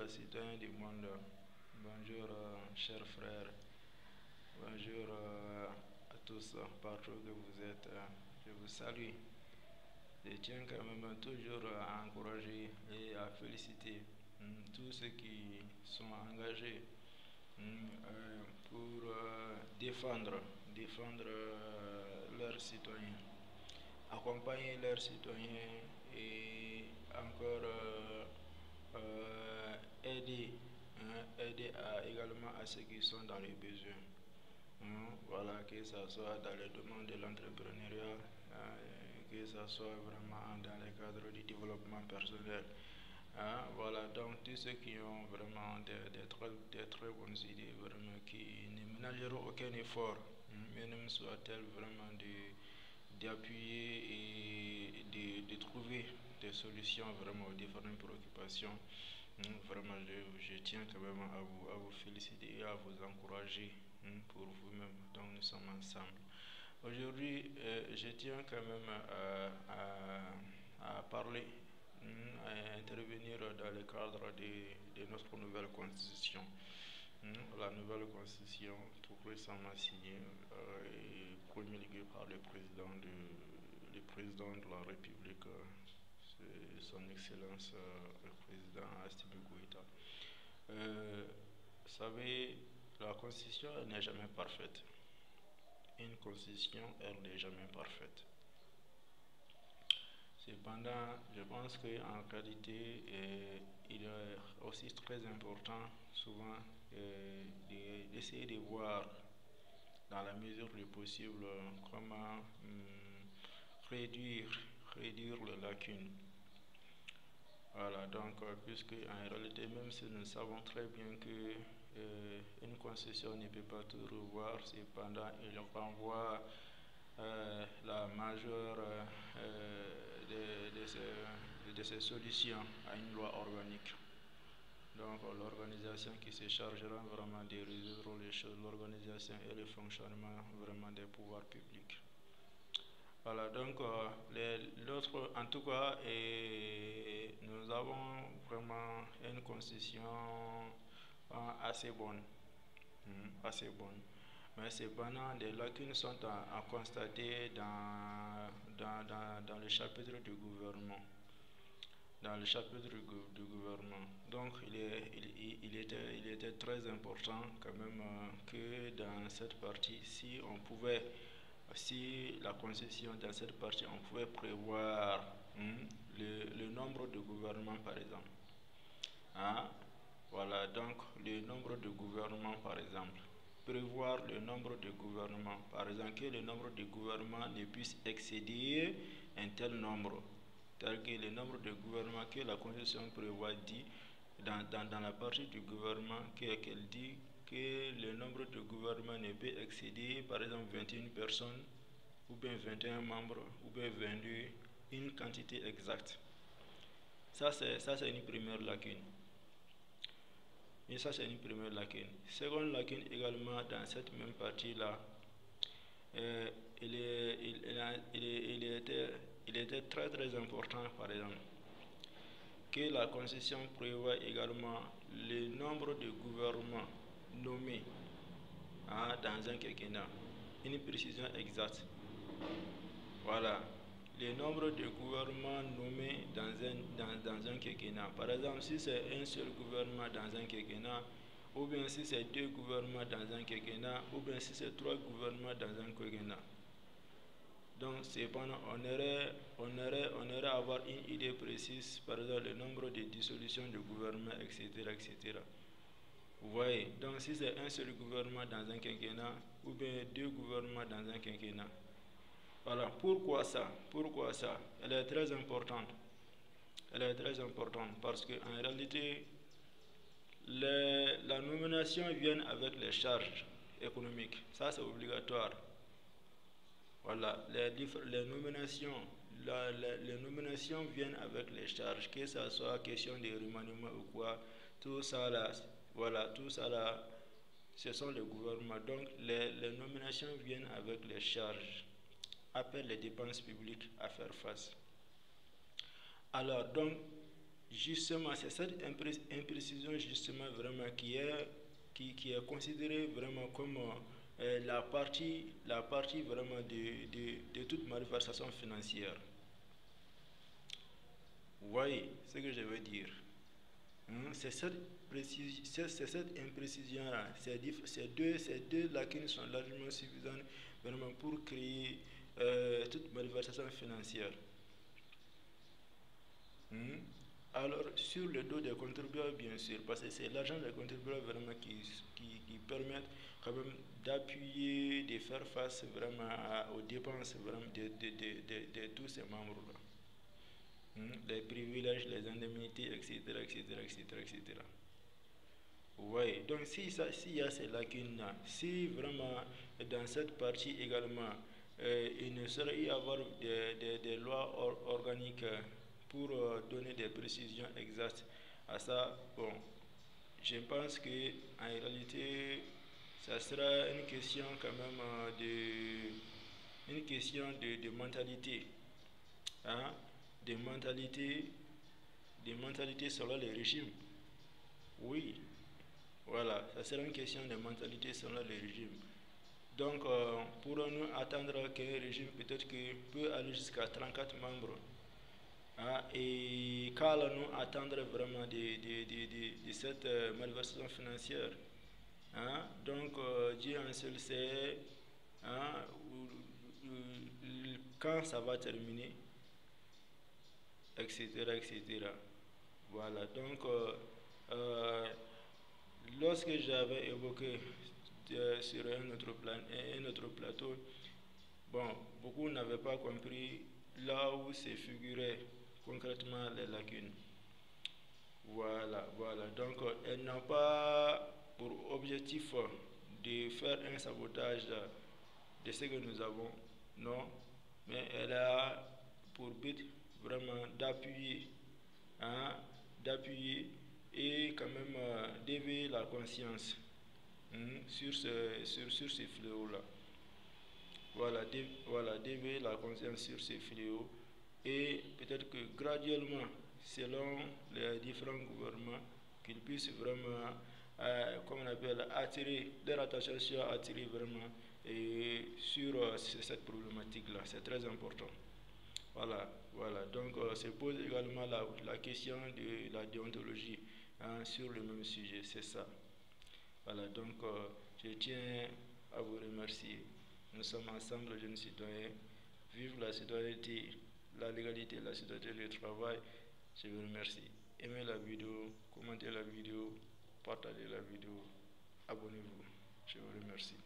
citoyens du monde, bonjour chers frères, bonjour à tous partout que vous êtes, je vous salue. Je tiens quand même toujours à encourager et à féliciter tous ceux qui sont engagés pour défendre leurs citoyens, accompagner leurs citoyens et encore aider également à ceux qui sont dans les besoins. Voilà, que ce soit dans le domaine de l'entrepreneuriat, que ce soit vraiment dans le cadre du développement personnel. Voilà, donc tous ceux qui ont vraiment des très bonnes idées, vraiment qui ne ménageront aucun effort, même soit-elle vraiment d'appuyer et de trouver des solutions vraiment aux différentes préoccupations. Vraiment, je tiens quand même à vous féliciter et à vous encourager pour vous-même. Donc, nous sommes ensemble. Aujourd'hui, je tiens quand même à parler, à intervenir dans le cadre de notre nouvelle constitution. La nouvelle constitution, tout récemment signée et promulguée par le président de la République, son Excellence le président Assimi Goïta. Vous savez, la constitution n'est jamais parfaite. Une constitution, elle n'est jamais parfaite. Cependant, je pense qu'en réalité, il est aussi très important, souvent, d'essayer de voir, dans la mesure du possible, comment réduire les lacunes. Voilà, donc, puisque en réalité, même si nous savons très bien que une constitution ne peut pas tout revoir, cependant, il renvoie la majeure de ces solutions à une loi organique. Donc, l'organisation qui se chargera vraiment de résoudre les choses, l'organisation et le fonctionnement vraiment des pouvoirs publics. Voilà, donc l'autre, en tout cas, nous avons vraiment une constitution assez bonne, assez bonne. Mais cependant, des lacunes sont à constater dans le chapitre du gouvernement. Dans le chapitre du gouvernement. Donc, il était très important quand même que dans cette partie, si la constitution dans cette partie, on pouvait prévoir le nombre de gouvernements par exemple. Voilà, donc le nombre de gouvernements par exemple. Prévoir le nombre de gouvernements, par exemple que le nombre de gouvernements ne puisse excéder un tel nombre, tel que le nombre de gouvernements que la constitution prévoit dit dans la partie du gouvernement qu'elle dit que le nombre de gouvernements ne peut excéder par exemple 21 personnes ou bien 21 membres ou bien 22, une quantité exacte. Ça c'est une première lacune. Et ça c'est une première lacune. Seconde lacune également dans cette même partie-là, il était très très important par exemple que la constitution prévoit également le nombre de gouvernements nommés dans un quinquennat, une précision exacte. Voilà, le nombre de gouvernements nommés dans un quinquennat. Par exemple, si c'est un seul gouvernement dans un quinquennat, ou bien si c'est deux gouvernements dans un quinquennat, ou bien si c'est trois gouvernements dans un quinquennat. Donc, cependant, on aurait à avoir une idée précise, par exemple, le nombre de dissolutions de gouvernement, etc., etc. Vous voyez, donc si c'est un seul gouvernement dans un quinquennat, ou bien deux gouvernements dans un quinquennat. Voilà, pourquoi ça? Pourquoi ça? Elle est très importante. Elle est très importante parce qu'en réalité, la nomination vient avec les charges économiques. Ça, c'est obligatoire. Voilà, les nominations viennent avec les charges, que ce soit question de remaniement ou quoi. Tout ça là, voilà, tout ça là, ce sont les gouvernements. Donc, les nominations viennent avec les charges, appellent les dépenses publiques à faire face. Alors, donc, justement, c'est cette imprécision justement vraiment qui est considérée vraiment comme la partie vraiment de toute malversation financière. Vous voyez ce que je veux dire? C'est cette imprécision-là, ces deux lacunes sont largement suffisantes vraiment pour créer toute malversation financière. Hmm. Alors, sur le dos des contribuables, bien sûr, parce que c'est l'argent des contribuables vraiment qui permettent quand même d'appuyer, de faire face vraiment aux dépenses vraiment de tous ces membres-là. Les privilèges, les indemnités, etc., etc., etc., etc. Oui, donc s'il y a ces lacunes-là, si vraiment dans cette partie également, il ne saurait y avoir des lois organiques pour donner des précisions exactes à ça, bon, je pense que en réalité, ça sera une question quand même une question de mentalité, hein, de mentalité, de mentalité selon les régimes. Oui, voilà, ça sera une question de mentalité selon le régime. Donc, pourrons-nous attendre qu'un régime peut-être que peut aller jusqu'à 34 membres, hein, et qu'allons-nous attendre vraiment de cette malversation financière, hein? Donc, Dieu en seul sait, hein, quand ça va terminer, etc., etc. Voilà, donc euh, lorsque j'avais évoqué sur un autre plateau, bon, beaucoup n'avaient pas compris là où se figuraient concrètement les lacunes. Voilà, voilà. Donc, elles n'ont pas pour objectif de faire un sabotage de ce que nous avons, non, mais elle a pour but vraiment d'appuyer, hein, d'appuyer et quand même d'éveiller la conscience, sur ces fléaux-là. Voilà, voilà, d'éveiller la conscience sur ces fléaux et peut-être que graduellement, selon les différents gouvernements, qu'ils puissent vraiment, comme on appelle, attirer leur attention, attirer vraiment et sur cette problématique-là. C'est très important. Voilà, voilà. Donc, se pose également la question de la déontologie, hein, sur le même sujet, c'est ça. Voilà, donc je tiens à vous remercier. Nous sommes ensemble, jeunes citoyens. Vive la citoyenneté, la légalité, la citoyenneté, le travail. Je vous remercie. Aimez la vidéo, commentez la vidéo, partagez la vidéo, abonnez-vous. Je vous remercie.